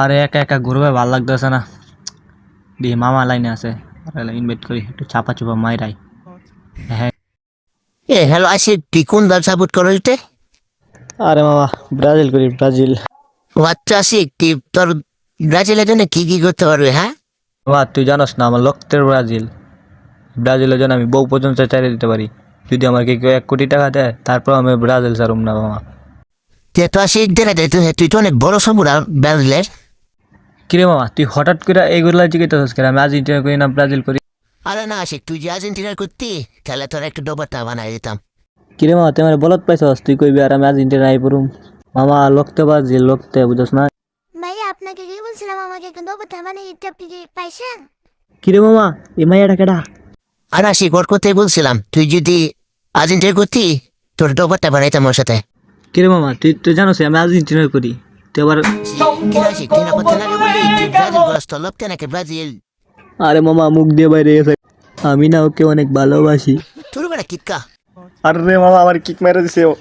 আরে একা একা ঘুরবে ভাল লাগতেছে না। দিয়ে মামা লাইনে আছে, ইনভাইট করি একটু চাপা চুপা মাইরাই। হ্যাঁ। এ হ্যালো আশিক, তুই কোন দল সাপোর্ট করো রে? আরে মামা, ব্রাজিল করি, ব্রাজিল। ও আচ্ছা আশিক, তুই তোর ব্রাজিলের জন্য কি কি করতে পারবে? হ্যাঁ, মামা তুই জানোস না, আমার লক্ষ্যের ব্রাজিল। ব্রাজিলের জন্য আমি বউ পর্যন্ত চাইলে দিতে পারি। যদি আমাকে কেউ 1 কোটি টাকা দেয়, তারপর আমি ব্রাজিল ছাড়ুম না মামা। তুই তো আশিক দেখা যায় তুই তো অনেক বড় সম্পূর্ণ ব্রাজিলের। কিরে মামা, তুই হঠাৎ করে এইগুলা জিজ্ঞাসা কেন? আমি আর্জেন্টিনা করি না ব্রাজিল করি? আরে না আশিক, তুই যে আর্জেন্টিনার করতি, তাহলে তোর একটু ডোবারটা বানাই দিতাম। কিরে মামা, তুই আমার বলত পাইছস? তুই কইবি আর আমি আর্জেন্টিনায় পড়ুম? মামা লক্ষ্যে ব্রাজিল, লক্ষ্যে, বুঝছ না? ভাইয়া আপনাকে কি বলছিলাম আমাকে একটু দেবো তার মানে এটা আপনি কি পাইছেন? কিরে মামা, এই মাইয়াটা কেডা? আর আশিক, ওর কথাই বলছিলাম, তুই যদি আর্জেন্টিনা করতি, তোর ডোবারটা বানাইতাম ওর সাথে। কিরে মামা, তুই তো জানোস আমি আর্জেন্টিনা করি। তুই আবার কিনা আশিক, তুই না কথা না বললি তুই ব্রাজিল করস, তোর লোকটা নাকি ব্রাজিল। আরে মামা, মুখ দিয়ে বাইরে গেছে। আমি না ওকে অনেক ভালোবাসি। তোর বেড়া কিটকা। আরে মামা, আমার কিক মেরে দিছে ও।